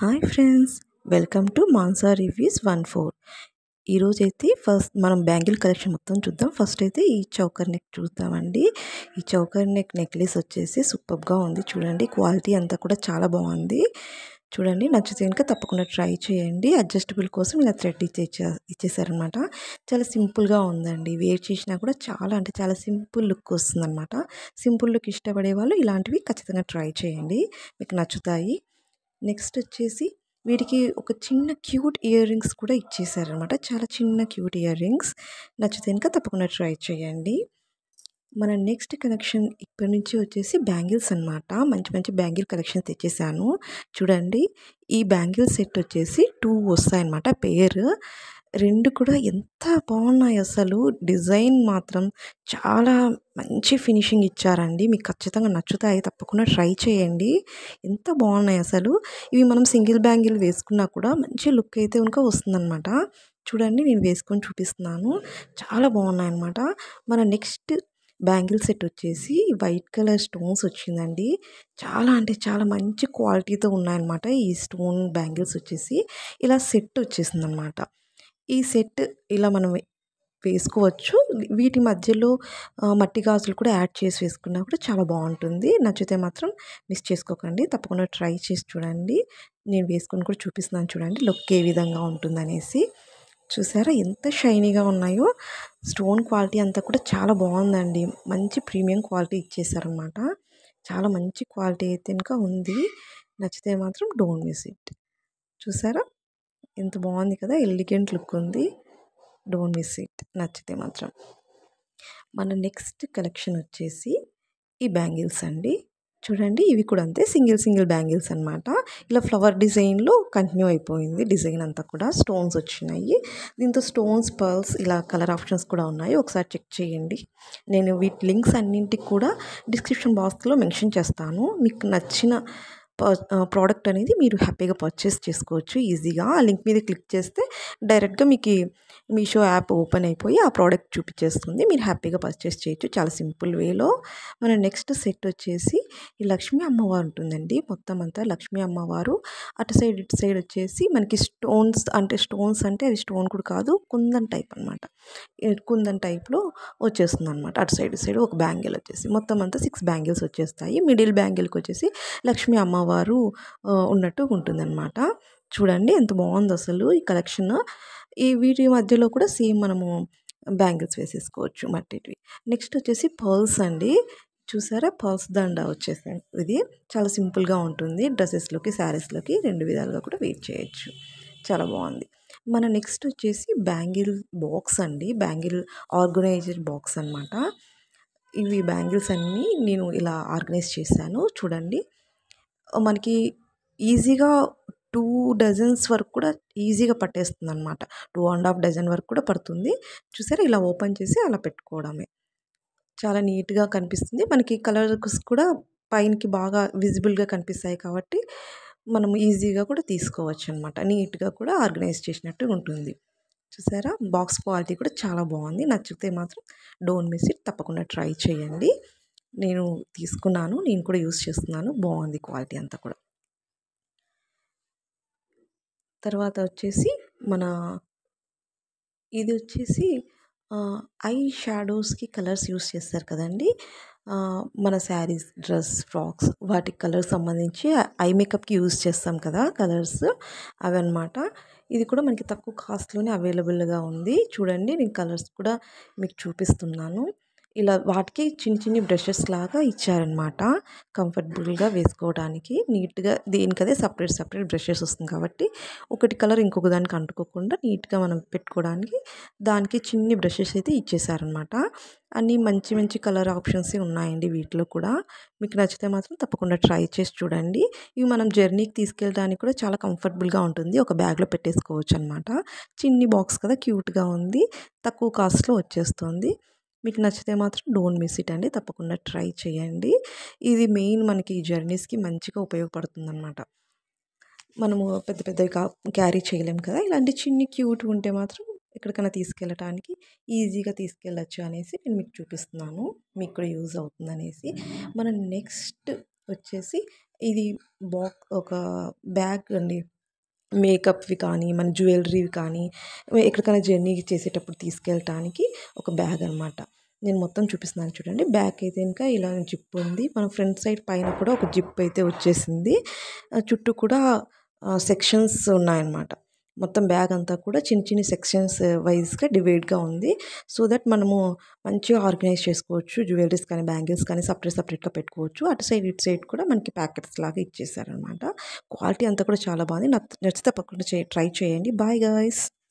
Hi friends, welcome to Mansa reviews 14. ఈరోజైతే first మనం bangle collection మొత్తం చూద్దాం. ఫస్ట్ అయితే ఈ చౌకర్ నెక్ చూద్దామండి. ఈ చౌకర్ నెక్ నెక్లెస్ వచ్చేసి సూపర్గా ఉంది. చూడండి, క్వాలిటీ అంతా కూడా చాలా బాగుంది. చూడండి, నచ్చితే కనుక తప్పకుండా ట్రై చేయండి. అడ్జస్టబుల్ కోసం ఇలా థ్రెడ్ ఇచ్చేసారనమాట. చాలా సింపుల్గా ఉందండి. వేర్ చేసినా కూడా చాలా సింపుల్ లుక్ వస్తుందన్నమాట. సింపుల్ లుక్ ఇష్టపడే వాళ్ళు ఇలాంటివి ఖచ్చితంగా ట్రై చేయండి, మీకు నచ్చుతాయి. నెక్స్ట్ వచ్చేసి వీటికి ఒక చిన్న క్యూట్ ఇయర్ రింగ్స్ కూడా ఇచ్చేసారనమాట. చాలా చిన్న క్యూట్ ఇయర్ రింగ్స్. నచ్చితే కనుక తప్పకుండా ట్రై చేయండి. మన నెక్స్ట్ కలెక్షన్ ఇప్పటి నుంచి వచ్చేసి బ్యాంగిల్స్ అనమాట. మంచి మంచి బ్యాంగిల్ కలెక్షన్ తెచ్చేసాను. చూడండి, ఈ బ్యాంగిల్ సెట్ వచ్చేసి 2 వస్తాయన్నమాట పేరు. 2 కూడా ఎంత బాగున్నాయి అసలు. డిజైన్ మాత్రం చాలా మంచి ఫినిషింగ్ ఇచ్చారండి. మీకు ఖచ్చితంగా నచ్చుతాయి, తప్పకుండా ట్రై చేయండి. ఎంత బాగున్నాయి అసలు. ఇవి మనం సింగిల్ బ్యాంగిల్ వేసుకున్నా కూడా మంచి లుక్ అయితే కనుక వస్తుందన్నమాట. చూడండి, నేను వేసుకొని చూపిస్తున్నాను. చాలా బాగున్నాయి అన్నమాట. మన నెక్స్ట్ బ్యాంగిల్ సెట్ వచ్చేసి వైట్ కలర్ స్టోన్స్ వచ్చిందండి. చాలా మంచి క్వాలిటీతో ఉన్నాయన్నమాట. ఈ స్టోన్ బ్యాంగిల్స్ వచ్చేసి ఇలా సెట్ వచ్చేసింది అనమాట. ఈ సెట్ ఇలా మనం వేసుకోవచ్చు. వీటి మధ్యలో మట్టి గాజులు కూడా యాడ్ చేసి వేసుకున్నా కూడా చాలా బాగుంటుంది. నచ్చితే మాత్రం మిస్ చేసుకోకండి, తప్పకుండా ట్రై చేసి చూడండి. నేను వేసుకొని కూడా చూపిస్తున్నాను. చూడండి లుక్ ఏ విధంగా ఉంటుందనేసి. చూసారా ఎంత షైనీగా ఉన్నాయో. స్టోన్ క్వాలిటీ అంతా కూడా చాలా బాగుందండి. మంచి ప్రీమియం క్వాలిటీ ఇచ్చేసారనమాట. చాలా మంచి క్వాలిటీ అయితే ఇంకా ఉంది. నచ్చితే మాత్రం డోంట్ మిస్ ఇట్. చూసారా ఎంత బాగుంది కదా, ఎలిగెంట్ లుక్ ఉంది. డోంట్ మిస్ ఇట్, నచ్చితే మాత్రం. మన నెక్స్ట్ కలెక్షన్ వచ్చేసి ఈ బ్యాంగిల్స్ అండి. చూడండి, ఇవి కూడా అంతే సింగిల్ బ్యాంగిల్స్ అనమాట. ఇలా ఫ్లవర్ డిజైన్లో కంటిన్యూ అయిపోయింది. డిజైన్ అంతా కూడా స్టోన్స్ వచ్చినాయి. దీంతో స్టోన్స్, పర్ల్స్ ఇలా కలర్ ఆప్షన్స్ కూడా ఉన్నాయి. ఒకసారి చెక్ చేయండి. నేను వీటి లింక్స్ అన్నింటికి కూడా డిస్క్రిప్షన్ బాక్స్లో మెన్షన్ చేస్తాను. మీకు నచ్చిన ప్రోడక్ట్ అనేది మీరు హ్యాపీగా పర్చేస్ చేసుకోవచ్చు ఈజీగా. ఆ లింక్ మీద క్లిక్ చేస్తే డైరెక్ట్గా మీకు మీషో యాప్ ఓపెన్ అయిపోయి ఆ ప్రోడక్ట్ చూపించేస్తుంది. మీరు హ్యాపీగా పర్చేస్ చేయొచ్చు చాలా సింపుల్ వేలో. మన నెక్స్ట్ సెట్ వచ్చేసి ఈ లక్ష్మీ అమ్మవారు ఉంటుందండి. మొత్తం అంతా లక్ష్మీ అమ్మవారు. అటు సైడ్ ఇటు సైడ్ వచ్చేసి మనకి స్టోన్స్ అంటే అవి స్టోన్ కూడా కాదు, కుందన్ టైప్ అనమాట. కుందన్ టైప్లో వచ్చేస్తుంది అనమాట. అటు సైడ్ సైడ్ ఒక బ్యాంగిల్ వచ్చేసి మొత్తం అంతా 6 బ్యాంగిల్స్ వచ్చేస్తాయి. మిడిల్ బ్యాంగిల్కి వచ్చేసి లక్ష్మీ అమ్మవారు ఉన్నట్టు ఉంటుందన్నమాట. చూడండి ఎంత బాగుంది అసలు ఈ కలెక్షన్. ఈ వీటి మధ్యలో కూడా సేమ్ మనము బ్యాంగిల్స్ వేసేసుకోవచ్చు మట్టివి. నెక్స్ట్ వచ్చేసి పర్ల్స్ అండి. చూసారా, పర్ల్స్ దండ వచ్చేసాయి. ఇది చాలా సింపుల్గా ఉంటుంది. డ్రెస్సెస్లోకి, శారీస్లోకి 2 విధాలుగా కూడా వేర్ చేయొచ్చు. చాలా బాగుంది. మన నెక్స్ట్ వచ్చేసి బ్యాంగిల్ బాక్స్ అండి. బ్యాంగిల్ ఆర్గనైజర్ బాక్స్ అనమాట. ఇవి బ్యాంగిల్స్ అన్నీ నేను ఇలా ఆర్గనైజ్ చేశాను. చూడండి, మనకి ఈజీగా 2 డజన్స్ వరకు కూడా ఈజీగా పట్టేస్తుంది అనమాట. 2.5 డజన్ వరకు కూడా పడుతుంది. చూసారా, ఇలా ఓపెన్ చేసి అలా పెట్టుకోవడమే. చాలా నీట్గా కనిపిస్తుంది. మనకి కలర్స్ కూడా పైనకి బాగా విజిబుల్గా కనిపిస్తాయి కాబట్టి మనం ఈజీగా కూడా తీసుకోవచ్చు అనమాట. నీట్గా కూడా ఆర్గనైజ్ చేసినట్టు ఉంటుంది. చూసారా, బాక్స్ క్వాలిటీ కూడా చాలా బాగుంది. నచ్చితే మాత్రం డోంట్ మిస్ ఇట్, తప్పకుండా ట్రై చేయండి. నేను తీసుకున్నాను, నేను కూడా యూస్ చేస్తున్నాను. బాగుంది క్వాలిటీ అంతా కూడా. తర్వాత వచ్చేసి మన ఇది వచ్చేసి ఐ షాడోస్కి కలర్స్ యూస్ చేస్తారు కదండి. మన శారీస్, డ్రెస్, ఫ్రాక్స్ వాటికి కలర్స్ సంబంధించి ఐ మేకప్కి యూస్ చేస్తాం కదా కలర్స్, అవన్నమాట. ఇది కూడా మనకి తక్కువ కాస్ట్లోనే అవైలబుల్గా ఉంది. చూడండి, నేను కలర్స్ కూడా మీకు చూపిస్తున్నాను. ఇలా వాటికి చిన్ని బ్రషెస్ లాగా ఇచ్చారనమాట. కంఫర్టబుల్గా వేసుకోవడానికి నీట్గా దేనికదే సపరేట్ బ్రషెస్ వస్తుంది కాబట్టి ఒకటి కలర్ ఇంకొక దానికి అంటుకోకుండా నీట్గా మనం పెట్టుకోవడానికి దానికి చిన్ని బ్రషెస్ అయితే ఇచ్చేసారనమాట. అన్నీ మంచి కలర్ ఆప్షన్స్ ఉన్నాయండి వీటిలో కూడా. మీకు నచ్చితే మాత్రం తప్పకుండా ట్రై చేసి చూడండి. ఇవి మనం జర్నీకి తీసుకెళ్ళడానికి కూడా చాలా కంఫర్టబుల్గా ఉంటుంది. ఒక బ్యాగ్లో పెట్టేసుకోవచ్చు అనమాట. చిన్ని బాక్స్ కదా, క్యూట్గా ఉంది. తక్కువ కాస్ట్లో వచ్చేస్తుంది. మీకు నచ్చితే మాత్రం డోంట్ మిస్ ఇట్ అండి, తప్పకుండా ట్రై చేయండి. ఇది మెయిన్ మనకి జర్నీస్కి మంచిగా ఉపయోగపడుతుందన్నమాట. మనము పెద్దవి క్యారీ చేయలేం కదా, ఇలాంటి చిన్ని క్యూట్ ఉంటే మాత్రం ఎక్కడికైనా తీసుకెళ్ళటానికి ఈజీగా తీసుకెళ్ళచ్చు అనేసి నేను మీకు చూపిస్తున్నాను. మీకు కూడా యూజ్ అవుతుందనేసి. మన నెక్స్ట్ వచ్చేసి ఇది ఒక బ్యాగ్ అండి. మేకప్వి కానీ మన జ్యువెలరీవి కానీ ఎక్కడికైనా జర్నీ చేసేటప్పుడు తీసుకెళ్ళటానికి ఒక బ్యాగ్ అనమాట. నేను మొత్తం చూపిస్తున్నాను చూడండి. బ్యాక్ అయితే ఇంకా ఇలా జిప్ ఉంది. మన ఫ్రంట్ సైడ్ పైన కూడా ఒక జిప్ అయితే వచ్చేసింది. చుట్టూ కూడా సెక్షన్స్ ఉన్నాయన్నమాట. మొత్తం బ్యాగ్ అంతా కూడా చిన్న చిన్న సెక్షన్స్ వైజ్గా డివైడ్గా ఉంది. సో దట్ మనము మంచిగా ఆర్గనైజ్ చేసుకోవచ్చు. జ్యువెలరీస్ కానీ బ్యాంగిల్స్ కానీ సపరేట్గా పెట్టుకోవచ్చు. అటు సైడ్ ఇటు సైడ్ కూడా మనకి ప్యాకెట్స్ లాగా ఇచ్చేసారనమాట. క్వాలిటీ అంతా కూడా చాలా బాగుంది. నచ్చితే తప్పకుండా ట్రై చేయండి. Bye guys.